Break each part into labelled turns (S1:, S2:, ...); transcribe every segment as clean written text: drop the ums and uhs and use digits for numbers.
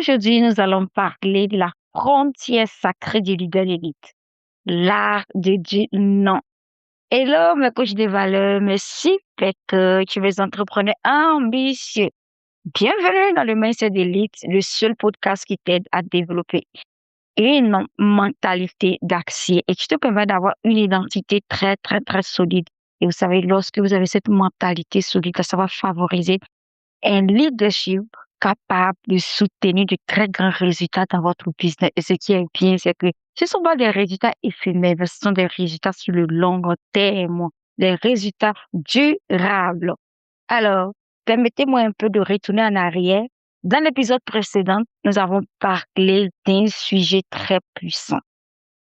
S1: Aujourd'hui, nous allons parler de la frontière sacrée du leader d'élite, l'art de dire non. Hello, mes coachs de valeur, mes super tu es entrepreneur ambitieux. Bienvenue dans le Mindset d'élite, le seul podcast qui t'aide à développer une mentalité d'acier et qui te permet d'avoir une identité très, très, très solide. Et vous savez, lorsque vous avez cette mentalité solide, ça va favoriser un leadership capable de soutenir de très grands résultats dans votre business. Et ce qui est bien, c'est que ce ne sont pas des résultats éphémères, mais ce sont des résultats sur le long terme, des résultats durables. Alors, permettez-moi un peu de retourner en arrière. Dans l'épisode précédent, nous avons parlé d'un sujet très puissant.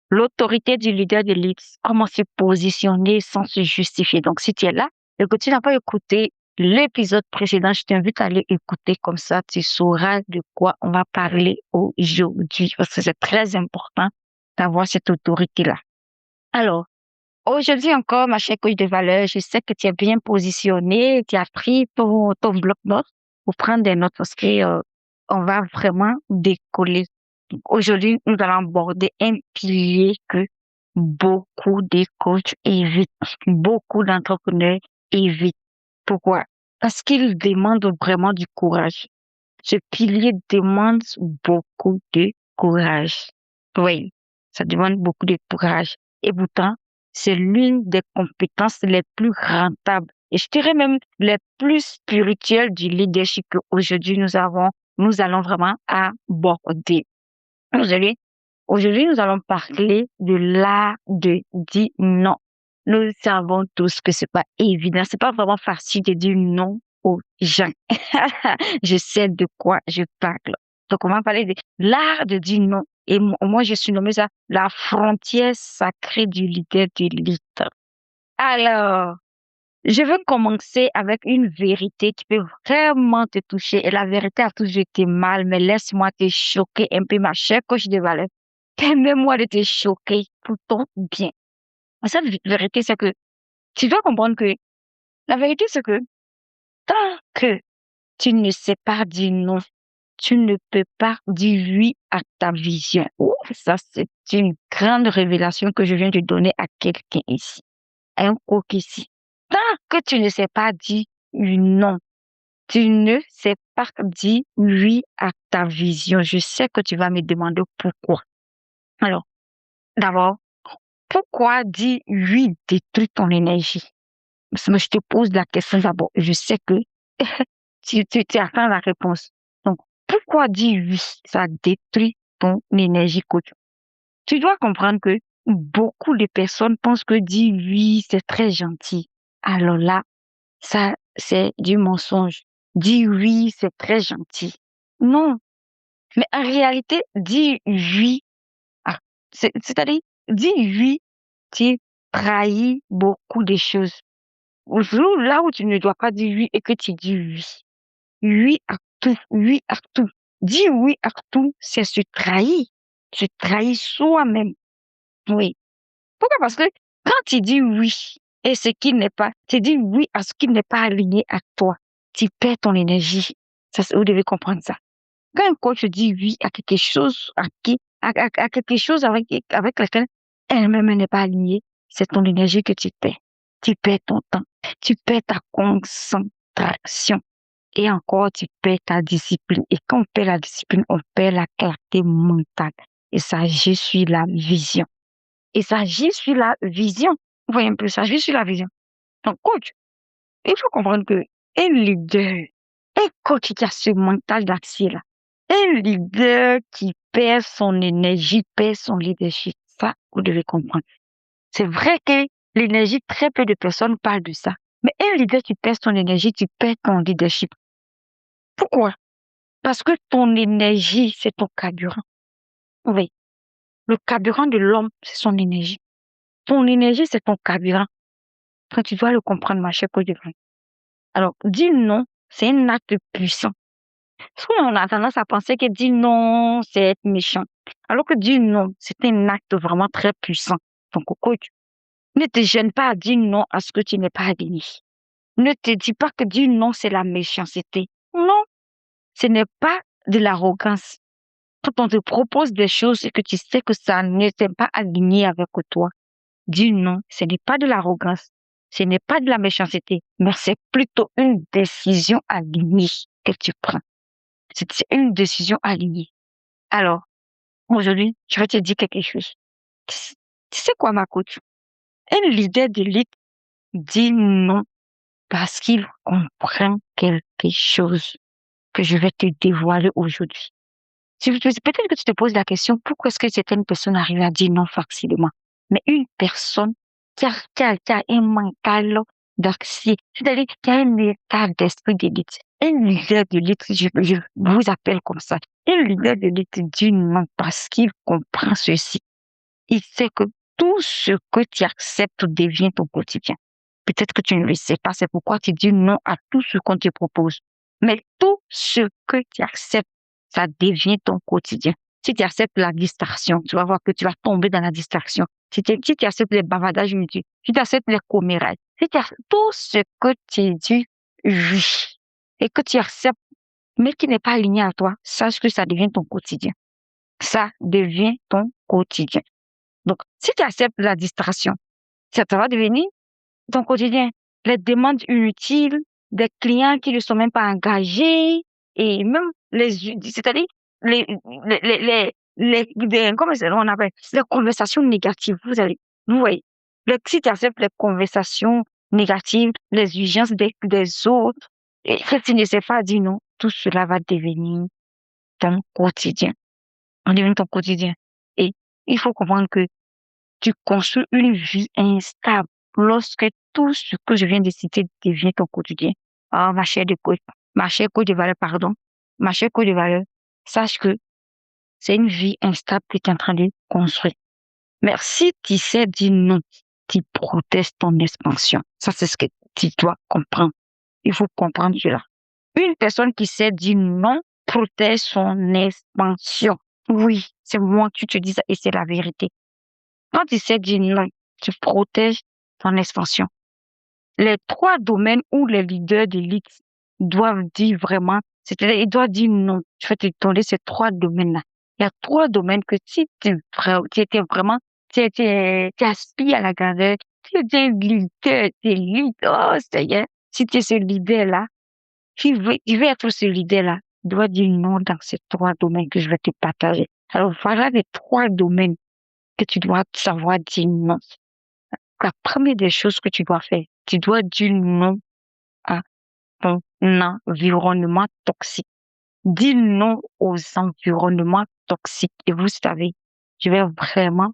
S1: L'autorité du leader de l'élite, comment se positionner sans se justifier. Donc, si tu es là et que tu n'as pas écouté l'épisode précédent, je t'invite à aller écouter, comme ça tu sauras de quoi on va parler aujourd'hui, parce que c'est très important d'avoir cette autorité-là. Alors, aujourd'hui encore, ma chère coach de valeur, je sais que tu es bien positionné, tu as pris ton bloc-notes pour prendre des notes parce que on va vraiment décoller. Donc, aujourd'hui, nous allons aborder un pilier que beaucoup de coachs évitent, beaucoup d'entrepreneurs évitent. Pourquoi? Parce qu'il demande vraiment du courage. Ce pilier demande beaucoup de courage. Oui, ça demande beaucoup de courage. Et pourtant, c'est l'une des compétences les plus rentables et je dirais même les plus spirituelles du leadership qu'aujourd'hui nous allons vraiment aborder. Aujourd'hui, aujourd'hui, nous allons parler de l'art de dire non. Nous savons tous que c'est pas évident, c'est pas vraiment facile de dire non aux gens. Je sais de quoi je parle. Donc, on va parler de l'art de dire non. Et moi, je suis nommée ça la frontière sacrée du leader de l'élite. Alors, je veux commencer avec une vérité qui peut vraiment te toucher. Et la vérité a toujours été mal, mais laisse-moi te choquer un peu, ma chère coach de valeur. Permets-moi de te choquer pour ton bien. Cette vérité, c'est que tu dois comprendre que la vérité, c'est que tant que tu ne sais pas dire non, tu ne peux pas dire oui à ta vision. Oh, ça, c'est une grande révélation que je viens de donner à quelqu'un ici, à un coach ici. Tant que tu ne sais pas dire non, tu ne sais pas dire oui à ta vision. Je sais que tu vas me demander pourquoi. Alors, d'abord, pourquoi dire oui détruit ton énergie? Je te pose la question d'abord. Je sais que tu attends la réponse. Donc, pourquoi dire oui? Ça détruit ton énergie, coach. Tu dois comprendre que beaucoup de personnes pensent que dire oui, c'est très gentil. Alors là, ça, c'est du mensonge. Dire oui, c'est très gentil. Non. Mais en réalité, dire oui, ah, c'est-à-dire, dire oui, tu trahis beaucoup de choses. Là où tu ne dois pas dire oui et que tu dis oui. Oui à tout, oui à tout. Dire oui à tout, c'est se trahir. Se trahir soi-même. Oui. Pourquoi? Parce que quand tu dis oui et ce qui n'est pas, tu dis oui à ce qui n'est pas aligné à toi, tu perds ton énergie. Ça, vous devez comprendre ça. Quand un coach dit oui à quelque chose, à quelque chose avec laquelle elle-même n'est pas alignée, c'est ton énergie que tu perds. Tu perds ton temps. Tu perds ta concentration. Et encore, tu perds ta discipline. Et quand on perd la discipline, on perd la clarté mentale. Et ça, je suis la vision. Et ça agit sur la vision. Vous voyez un peu, ça agit sur la vision. Donc, coach, il faut comprendre que un leader, un coach qui a ce mental d'acier-là, un leader qui perd son énergie, perd son leadership, ça, vous devez comprendre. C'est vrai que l'énergie, très peu de personnes parlent de ça. Mais un leader qui perd son énergie, tu perds ton leadership. Pourquoi? Parce que ton énergie, c'est ton carburant. Oui. Le carburant de l'homme, c'est son énergie. Ton énergie, c'est ton carburant. Quand tu dois le comprendre, ma chère coach de vie. Alors, dire non, c'est un acte puissant. Souvent, on a tendance à penser que dire non, c'est être méchant. Alors que dire non, c'est un acte vraiment très puissant. Donc, coach, ne te gêne pas à dire non à ce que tu n'es pas aligné. Ne te dis pas que dire non, c'est la méchanceté. Non, ce n'est pas de l'arrogance. Quand on te propose des choses et que tu sais que ça n'est pas aligné avec toi, dis non. Ce n'est pas de l'arrogance, ce n'est pas de la méchanceté, mais c'est plutôt une décision alignée que tu prends. C'est une décision alignée. Alors, aujourd'hui, je vais te dire quelque chose. Tu sais quoi, ma coach? Un leader d'élite dit non parce qu'il comprend quelque chose que je vais te dévoiler aujourd'hui. Peut-être que tu te poses la question, pourquoi est-ce que certaines personnes arrivent à dire non facilement? Mais une personne qui a un mental d'acier, c'est-à-dire qui a un état d'esprit d'élite, un leader d'élite, je vous appelle comme ça, un leader d'élite dit non parce qu'il comprend ceci. Il sait que tout ce que tu acceptes devient ton quotidien. Peut-être que tu ne le sais pas, c'est pourquoi tu dis non à tout ce qu'on te propose. Mais tout ce que tu acceptes, ça devient ton quotidien. Si tu acceptes la distraction, tu vas voir que tu vas tomber dans la distraction. Si tu acceptes les bavardages inutiles, si tu acceptes les commérages, si tu acceptes tout ce que tu dis oui et que tu acceptes, mais qui n'est pas aligné à toi, sache que ça devient ton quotidien. Ça devient ton quotidien. Donc, si tu acceptes la distraction, ça va devenir ton quotidien. Les demandes inutiles, des clients qui ne sont même pas engagés, et même c'est-à-dire, comment on appelle, les conversations négatives, vous voyez, si tu acceptes les conversations négatives, les urgences des autres, et que tu ne sais pas dire non, tout cela va devenir ton quotidien. On devient ton quotidien. Et il faut comprendre que tu construis une vie instable lorsque tout ce que je viens de citer devient ton quotidien. Ah, ma chère coach de valeur, pardon, ma chère coach de valeur, sache que c'est une vie instable que tu es en train de construire. Mais si tu sais dire non, tu protèges ton expansion. Ça, c'est ce que tu dois comprendre. Il faut comprendre cela. Une personne qui sait dire non protège son expansion. Oui, c'est moi qui te dis ça et c'est la vérité. Quand tu sais dire non, tu protèges ton expansion. Les trois domaines où les leaders d'élite doivent dire vraiment, c'est-à-dire, ils doivent dire non. Je vais te donner ces trois domaines-là. Il y a trois domaines que si tu étais vraiment, tu aspires à la grandeur, tu es un leader d'élite, oh, Seigneur, si tu es ce leader-là, tu veux être ce leader-là, tu dois dire non dans ces trois domaines que je vais te partager. Alors, voilà les trois domaines que tu dois savoir dire non. La première des choses que tu dois faire, tu dois dire non à ton environnement toxique. Dis non aux environnements toxiques. Et vous savez, je vais vraiment,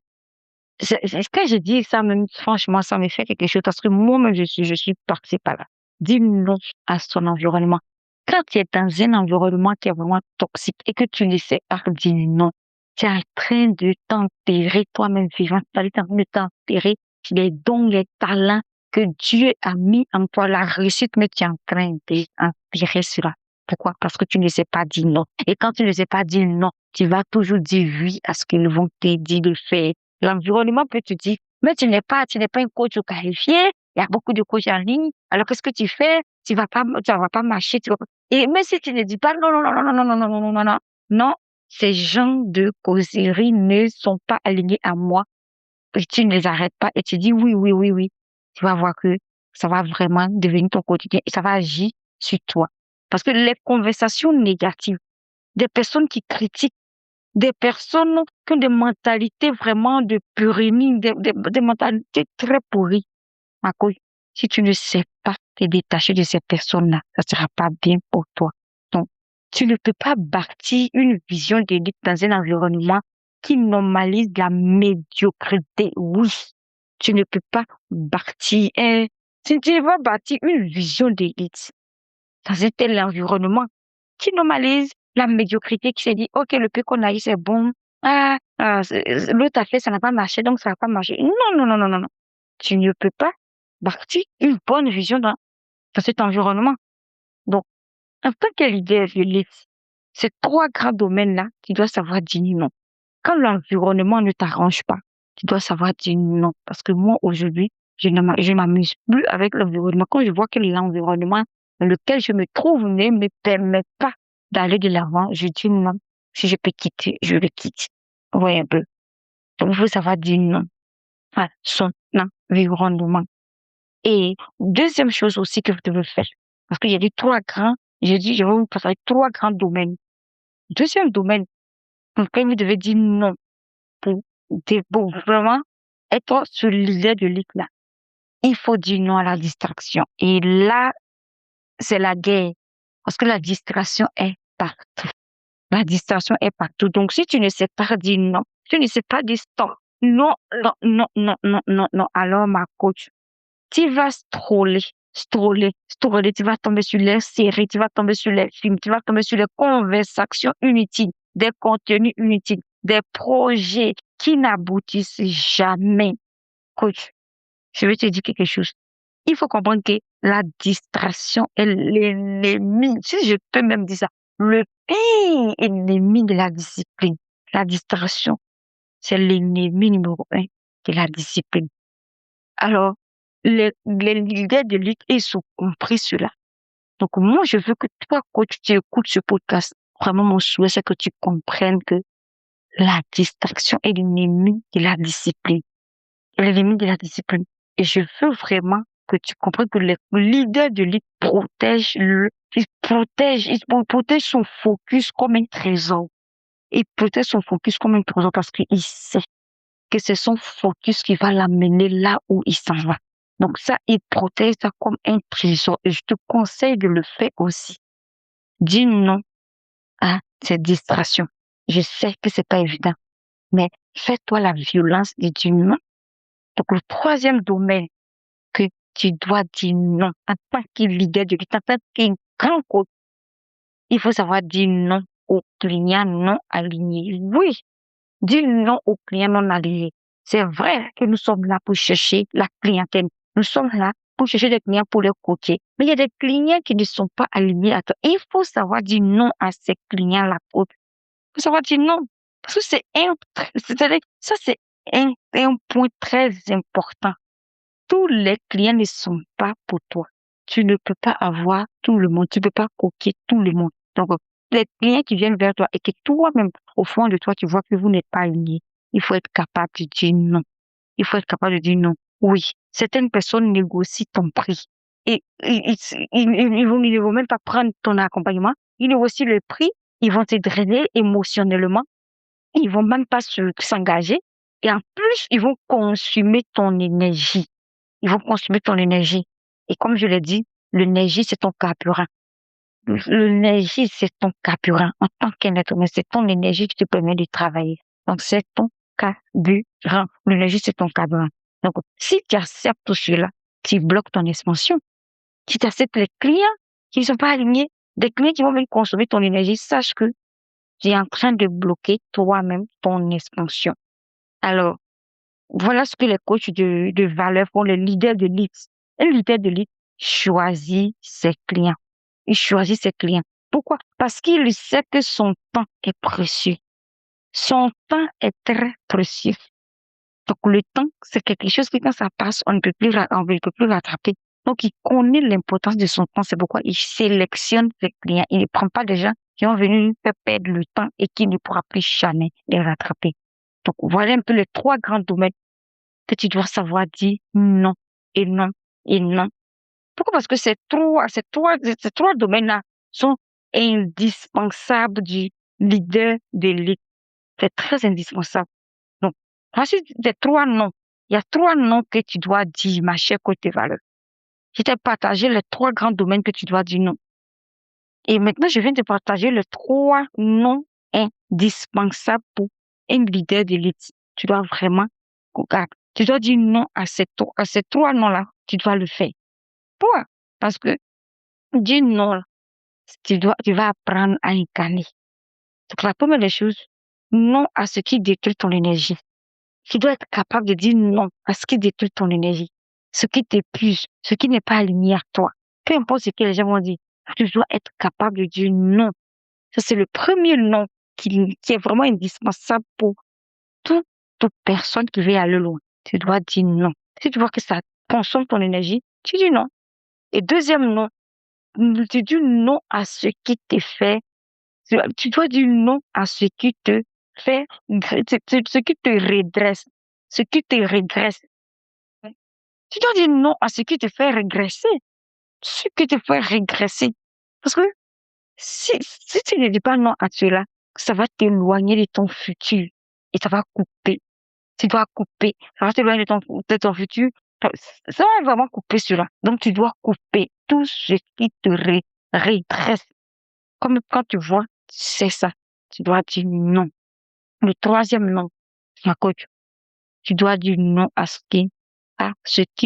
S1: quand je dis ça, même, franchement, ça me fait quelque chose parce que moi-même, je suis passée par là. Dis non à son environnement. Quand tu es dans un environnement qui est vraiment toxique et que tu ne sais pas dire non, tu es en train de t'enterrer toi-même vivant, tu es en train de t'enterrer les dons, les talents que Dieu a mis en toi, la réussite, mais tu es en train d'enterrer cela. Pourquoi? Parce que tu ne sais pas dire non. Et quand tu ne sais pas dire non, tu vas toujours dire oui à ce qu'ils vont te dire de faire. L'environnement peut te dire, mais tu n'es pas un coach qualifié, il y a beaucoup de coachs en ligne, alors qu'est-ce que tu fais? Tu vas pas marcher, et même si tu ne dis pas non, non, non, non, non, non, non, non, non, non, non, non, ces gens de causerie ne sont pas alignés à moi, et tu ne les arrêtes pas, et tu dis oui, oui, oui, oui, tu vas voir que ça va vraiment devenir ton quotidien, et ça va agir sur toi. Parce que les conversations négatives, des personnes qui critiquent, des personnes qui ont des mentalités vraiment de purini, des mentalités très pourries. Ma cause, si tu ne sais pas te détacher de ces personnes-là, ça sera pas bien pour toi. Donc, tu ne peux pas bâtir une vision d'élite dans un environnement qui normalise la médiocrité. Oui, tu ne peux pas bâtir si tu vas bâtir une vision d'élite dans un tel environnement qui normalise la médiocrité, qui s'est dit, OK, le peu qu'on a eu, c'est bon. L'autre a fait, ça n'a pas marché, donc ça va pas marcher. Non, non, non, non, non, non. Tu ne peux pas bâtir une bonne vision dans cet environnement. Donc, en tant que leader de l'élite, ces trois grands domaines-là, tu dois savoir dire non. Quand l'environnement ne t'arrange pas, tu dois savoir dire non. Parce que moi, aujourd'hui, je m'amuse plus avec l'environnement. Quand je vois que l'environnement dans lequel je me trouve ne me permet pas d'aller de l'avant, je dis non. Si je peux quitter, je le quitte. Vous voyez un peu. Donc, il faut savoir dire non à son environnement. Et deuxième chose aussi que vous devez faire, parce qu'il y a des trois grands, j'ai dit, je vais vous partager trois grands domaines. Deuxième domaine, quand vous devez dire non pour, pour vraiment être ce leader de l'équipe là, il faut dire non à la distraction. Et là, c'est la guerre. Parce que la distraction est partout. La distraction est partout. Donc, si tu ne sais pas dire non, tu ne sais pas dire stop, non, non, non, non, non, non, non, alors ma coach, tu vas scroller, tu vas tomber sur les séries, tu vas tomber sur les films, tu vas tomber sur les conversations inutiles, des contenus inutiles, des projets qui n'aboutissent jamais. Coach, je vais te dire quelque chose. Il faut comprendre que la distraction est l'ennemi, si je peux même dire ça, le pire ennemi de la discipline. La distraction, c'est l'ennemi numéro un de la discipline. Alors, les leaders de lutte, ils ont compris cela. Donc, moi, je veux que toi, coach, tu écoutes ce podcast. Vraiment, mon souhait, c'est que tu comprennes que la distraction est l'ennemi de la discipline. L'ennemi de la discipline. Et je veux vraiment que tu comprennes que les leaders de lutte protègent il protège son focus comme un trésor. Il protège son focus comme un trésor parce qu'il sait que c'est son focus qui va l'amener là où il s'en va. Donc ça, il protège ça comme un trésor. Et je te conseille de le faire aussi. Dis non à ces distractions. Je sais que c'est pas évident, mais fais-toi la violence de dire non. Donc le troisième domaine que tu dois dire non en tant que leader de lutte, en tant qu'un grand coach, il faut savoir dire non aux clients non alignés. Oui, dis non aux clients non alignés. C'est vrai que nous sommes là pour chercher la clientèle. Nous sommes là pour chercher des clients pour les coacher. Mais il y a des clients qui ne sont pas alignés à toi. Il faut savoir dire non à ces clients-là. Il faut savoir dire non. Parce que ça, c'est un point très important. Tous les clients ne sont pas pour toi. Tu ne peux pas avoir tout le monde. Tu ne peux pas coquer tout le monde. Donc, les clients qui viennent vers toi et que toi-même, au fond de toi, tu vois que vous n'êtes pas alignés, il faut être capable de dire non. Il faut être capable de dire non. Oui, certaines personnes négocient ton prix. Et ils ne vont même pas prendre ton accompagnement. Ils négocient le prix. Ils vont te drainer émotionnellement. Ils vont même pas s'engager. Et en plus, ils vont consumer ton énergie. Ils vont consommer ton énergie. Et comme je l'ai dit, l'énergie, c'est ton carburant. L'énergie, c'est ton carburant. En tant qu'un être humain, c'est ton énergie qui te permet de travailler. Donc, c'est ton carburant. L'énergie, c'est ton carburant. Donc, si tu acceptes tout cela, tu bloques ton expansion. Si tu acceptes les clients qui ne sont pas alignés, des clients qui vont même consommer ton énergie, sache que tu es en train de bloquer toi-même ton expansion. Alors, voilà ce que les coachs de valeur font, les leaders de lead. Un leader de lead choisit ses clients. Il choisit ses clients. Pourquoi? Parce qu'il sait que son temps est précieux. Son temps est très précieux. Donc, le temps, c'est quelque chose que quand ça passe, on ne peut plus, on ne peut plus rattraper. Donc, il connaît l'importance de son temps. C'est pourquoi il sélectionne ses clients. Il ne prend pas des gens qui ont venu lui faire perdre le temps et qui ne pourra plus jamais les rattraper. Donc, voilà un peu les trois grands domaines que tu dois savoir dire non et non et non. Pourquoi? Parce que ces trois domaines-là sont indispensables du leader de l'élite. C'est très indispensable. Donc, voici les trois noms. Il y a trois noms que tu dois dire, ma chère côté valeur. Je t'ai partagé les trois grands domaines que tu dois dire non. Et maintenant, je viens de partager les trois noms indispensables pour un leader de l'élite. Tu dois vraiment, regarde, tu dois dire non à ces trois noms-là. Tu dois le faire. Pourquoi? Parce que dire non, là, tu vas apprendre à incarner. Donc, la première des choses, non à ce qui détruit ton énergie. Tu dois être capable de dire non à ce qui détruit ton énergie, ce qui t'épuise, ce qui n'est pas aligné à toi. Peu importe ce que les gens vont dire, tu dois être capable de dire non. Ça, c'est le premier non qui est vraiment indispensable pour toute personne qui veut aller loin. Tu dois dire non. Si tu vois que ça consomme ton énergie, tu dis non. Et deuxième non, tu dis non à ce qui te fait Tu dois dire non à ce qui te fait, ce qui te redresse, ce qui te régresse. Tu dois dire non à ce qui te fait régresser, ce qui te fait régresser. Parce que si tu ne dis pas non à cela, ça va t'éloigner de ton futur et ça va couper. Tu dois couper. Ça va t'éloigner de ton futur. Ça ça va vraiment couper cela. Donc, tu dois couper tout ce qui te régresse. Comme quand tu vois, c'est ça. Tu dois dire non. Le troisième non, ma coach, tu dois dire non à ce qui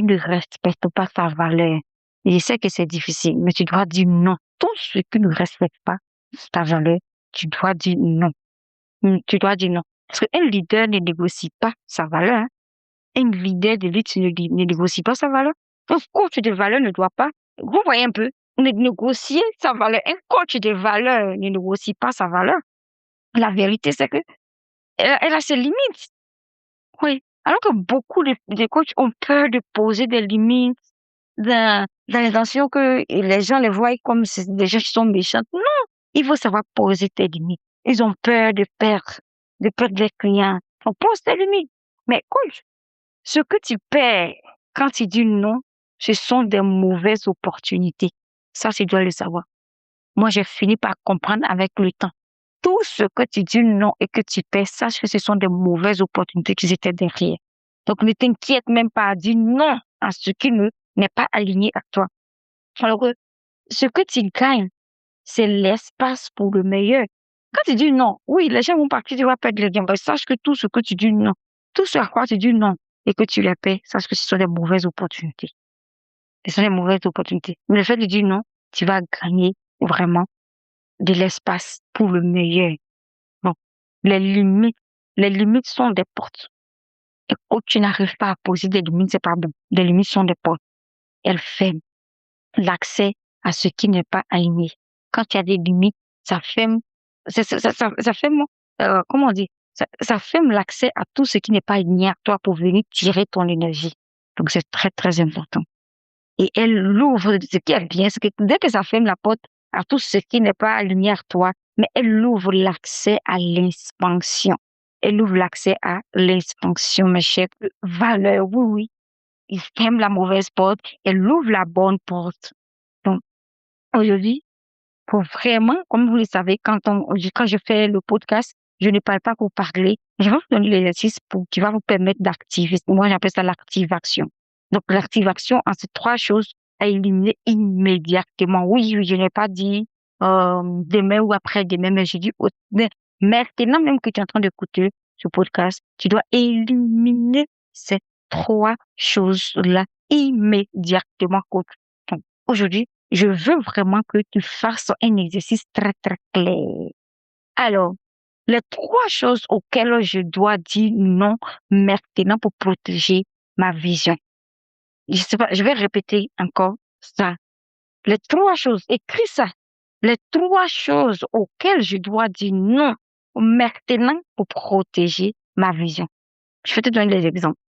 S1: ne respecte pas ta valeur. Et je sais que c'est difficile, mais tu dois dire non. Tout ce qui ne respecte pas ta valeur, tu dois dire non. Tu dois dire non. Parce qu'un leader ne négocie pas sa valeur, hein. Un leader de lutte ne négocie pas sa valeur. Un coach de valeur ne doit pas, vous voyez un peu, négocier sa valeur. Un coach de valeur ne négocie pas sa valeur. La vérité, c'est que elle a ses limites. Oui. Alors que beaucoup de coachs ont peur de poser des limites dans l'intention que les gens les voient comme des gens qui sont méchants. Non, il faut savoir poser tes limites. Ils ont peur de perdre des clients. On pose tes limites. Mais coach, ce que tu perds quand tu dis non, ce sont des mauvaises opportunités. Ça, tu dois le savoir. Moi, j'ai fini par comprendre avec le temps. Tout ce que tu dis non et que tu perds, sache que ce sont des mauvaises opportunités qui étaient derrière. Donc, ne t'inquiète même pas à dire non à ce qui n'est pas aligné à toi. Alors que ce que tu gagnes, c'est l'espace pour le meilleur. Quand tu dis non, oui, les gens vont partir, tu vas perdre les gains. Mais sache que tout ce que tu dis non, tout ce à quoi tu dis non et que tu les perds, sache que ce sont des mauvaises opportunités. Ce sont des mauvaises opportunités. Mais le fait de dire non, tu vas gagner vraiment de l'espace pour le meilleur. Donc, les limites, les limites sont des portes. Et quand tu n'arrives pas à poser des limites, c'est pas bon. Les limites sont des portes. Elles ferment l'accès à ce qui n'est pas aligné. Quand il y a des limites, ça ferme, ça ferme, comment on dit? Ça ferme l'accès à tout ce qui n'est pas aligné à toi pour venir tirer ton énergie. Donc, c'est très, très important. Et elle l'ouvre, ce qui est bien, c'est que dès que ça ferme la porte à tout ce qui n'est pas aligné à toi, mais elle ouvre l'accès à l'expansion. Elle ouvre l'accès à l'expansion, mes chers. Valeur, oui, oui. Il ferme la mauvaise porte, elle ouvre la bonne porte. Donc, aujourd'hui, pour vraiment, comme vous le savez, quand je fais le podcast, je ne parle pas pour parler. Je vais vous donner l'exercice qui va vous permettre d'activer. Moi, j'appelle ça l'activation. Donc, l'activation en ces trois choses à éliminer immédiatement. Oui, oui, je n'ai pas dit demain ou après-demain, mais j'ai dit maintenant même que tu es en train d'écouter ce podcast, tu dois éliminer ces trois choses-là immédiatement. Donc, aujourd'hui, je veux vraiment que tu fasses un exercice très, très clair. Alors, les trois choses auxquelles je dois dire non maintenant pour protéger ma vision. Je sais pas, je vais répéter encore ça. Les trois choses, écris ça. Les trois choses auxquelles je dois dire non maintenant pour protéger ma vision. Je vais te donner les exemples.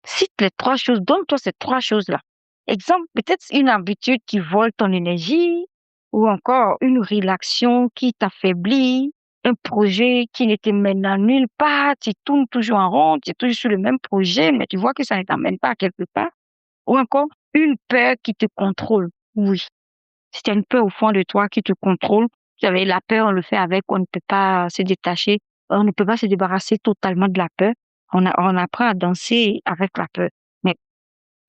S1: Cite les trois choses, donne-toi ces trois choses-là. Exemple, peut-être une habitude qui vole ton énergie, ou encore une réaction qui t'affaiblit, un projet qui ne te mène à nulle part, tu tournes toujours en rond, tu es toujours sur le même projet, mais tu vois que ça ne t'amène pas à quelque part. Ou encore une peur qui te contrôle. Oui, si tu as une peur au fond de toi qui te contrôle, vous savez, la peur, on le fait avec, on ne peut pas se détacher, on ne peut pas se débarrasser totalement de la peur. On apprend à danser avec la peur. Mais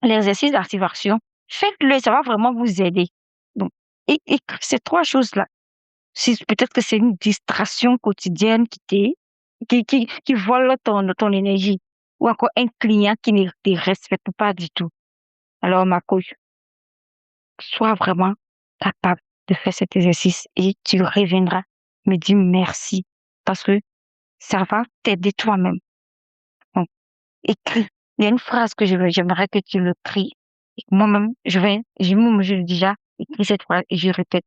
S1: l'exercice d'activation, faites-le, ça va vraiment vous aider. Donc, et ces trois choses-là, si peut-être que c'est une distraction quotidienne qui vole ton énergie, ou encore un client qui ne te respecte pas du tout. Alors, ma coach, sois vraiment capable de faire cet exercice et tu reviendras me dire merci parce que ça va t'aider toi-même. Donc, écris. Il y a une phrase que j'aimerais que tu le cries. Et moi-même, je le dis déjà, écris cette phrase et je répète.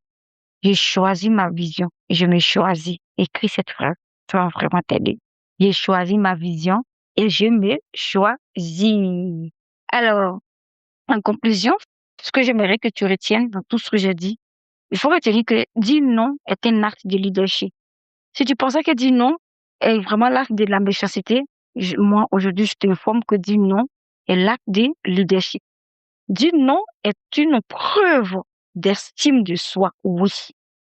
S1: J'ai choisi ma vision et je me choisis. Écris cette phrase. Ça va vraiment t'aider. J'ai choisi ma vision et je me choisis. Alors, en conclusion, ce que j'aimerais que tu retiennes dans tout ce que j'ai dit, il faut retenir que dire non est un acte de leadership. Si tu pensais que dire non est vraiment l'acte de la méchanceté, moi, aujourd'hui, je te informe que dire non est l'acte de leadership. Dire non est une preuve d'estime de soi, oui.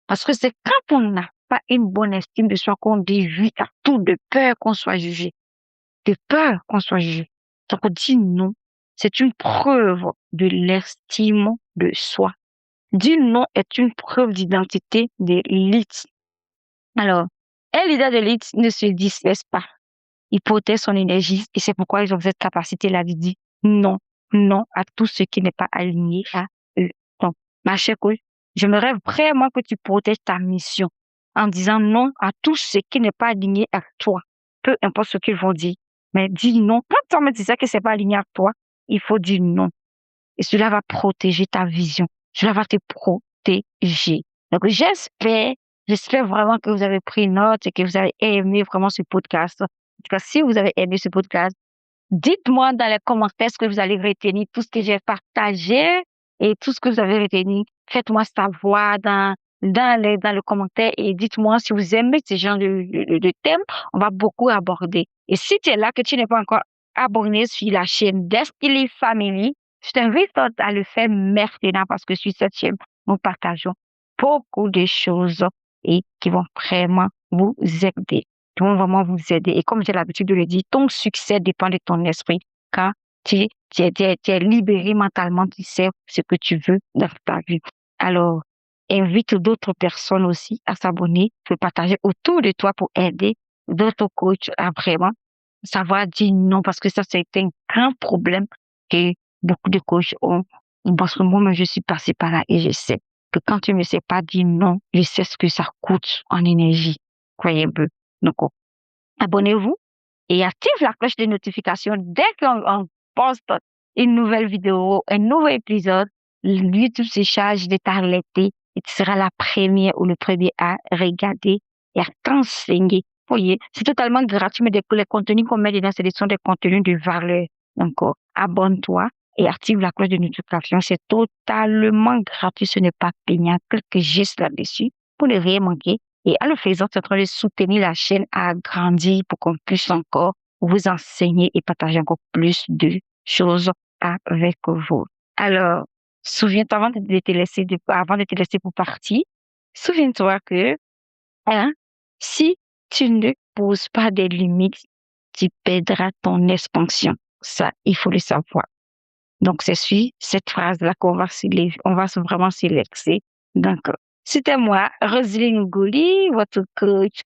S1: Parce que c'est quand on n'a pas une bonne estime de soi qu'on dit oui à tout de peur qu'on soit jugé. De peur qu'on soit jugé. Donc, dire non, c'est une preuve de l'estime de soi. Dire non est une preuve d'identité de l'élite. Alors, un leader de l'élite ne se disperse pas. Il protège son énergie et c'est pourquoi ils ont cette capacité-là de dire non, non à tout ce qui n'est pas aligné à eux. Donc, ma chère coach, j'aimerais vraiment que tu protèges ta mission en disant non à tout ce qui n'est pas aligné à toi. Peu importe ce qu'ils vont dire. Mais dis non. Quand on me dit ça que c'est pas aligné à toi, il faut dire non. Et cela va protéger ta vision. Cela va te protéger. Donc, j'espère vraiment que vous avez pris note et que vous avez aimé vraiment ce podcast. En tout cas, si vous avez aimé ce podcast, dites-moi dans les commentaires ce que vous allez retenir, tout ce que j'ai partagé et tout ce que vous avez retenu. Faites-moi savoir dans le commentaire et dites-moi si vous aimez ce genre de thème. On va beaucoup aborder. Et si tu es là, que tu n'es pas encore abonné sur la chaîne Destiny Family, je t'invite à le faire maintenant parce que sur cette chaîne, nous partageons beaucoup de choses et qui vont vraiment vous aider qui vont vraiment vous aider. Et comme j'ai l'habitude de le dire, ton succès dépend de ton esprit. Quand tu es libéré mentalement, tu sais ce que tu veux dans ta vie. Alors, invite d'autres personnes aussi à s'abonner, à partager autour de toi pour aider d'autres coachs à vraiment savoir dire non, parce que ça, c'est un grand problème que beaucoup de coachs ont. Parce que moi-même, je suis passée par là et je sais que quand tu ne sais pas dire non, je sais ce que ça coûte en énergie. Croyez un peu. Donc, abonnez-vous et active la cloche de notification dès qu'on poste une nouvelle vidéo, un nouvel épisode. YouTube se charge de t'alerter et tu seras la première ou le premier à regarder et à t'enseigner. Vous voyez, c'est totalement gratuit, mais les contenus qu'on met dedans, ce sont des contenus de valeur. Donc, abonne-toi et active la cloche de notification. C'est totalement gratuit, ce n'est pas payant. Quelques gestes là-dessus pour ne rien manquer. Et en le faisant, tu es en train de soutenir la chaîne à grandir pour qu'on puisse encore vous enseigner et partager encore plus de choses avec vous. Alors, souviens-toi avant de te laisser pour partir, souviens-toi que, hein, si tu ne poses pas des limites, tu perdras ton expansion. Ça, il faut le savoir. Donc, c'est sur cette phrase-là on va vraiment se laisser. Donc, c'était moi, Roselyne Ngouli, votre coach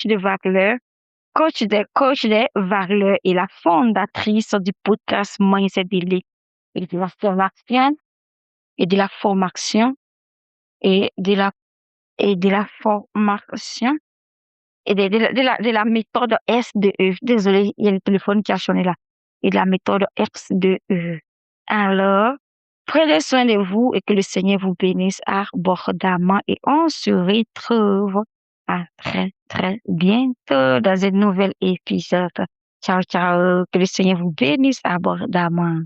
S1: de valeur, coach des valeurs et la fondatrice du podcast Mindset Daily et de la formation et de la formation et de la formation et de la méthode SDE. Désolée, il y a le téléphone qui a sonné là. Et de la méthode SDE. Alors, prenez soin de vous et que le Seigneur vous bénisse abondamment et on se retrouve à très, très bientôt dans un nouvel épisode. Ciao, ciao. Que le Seigneur vous bénisse abondamment.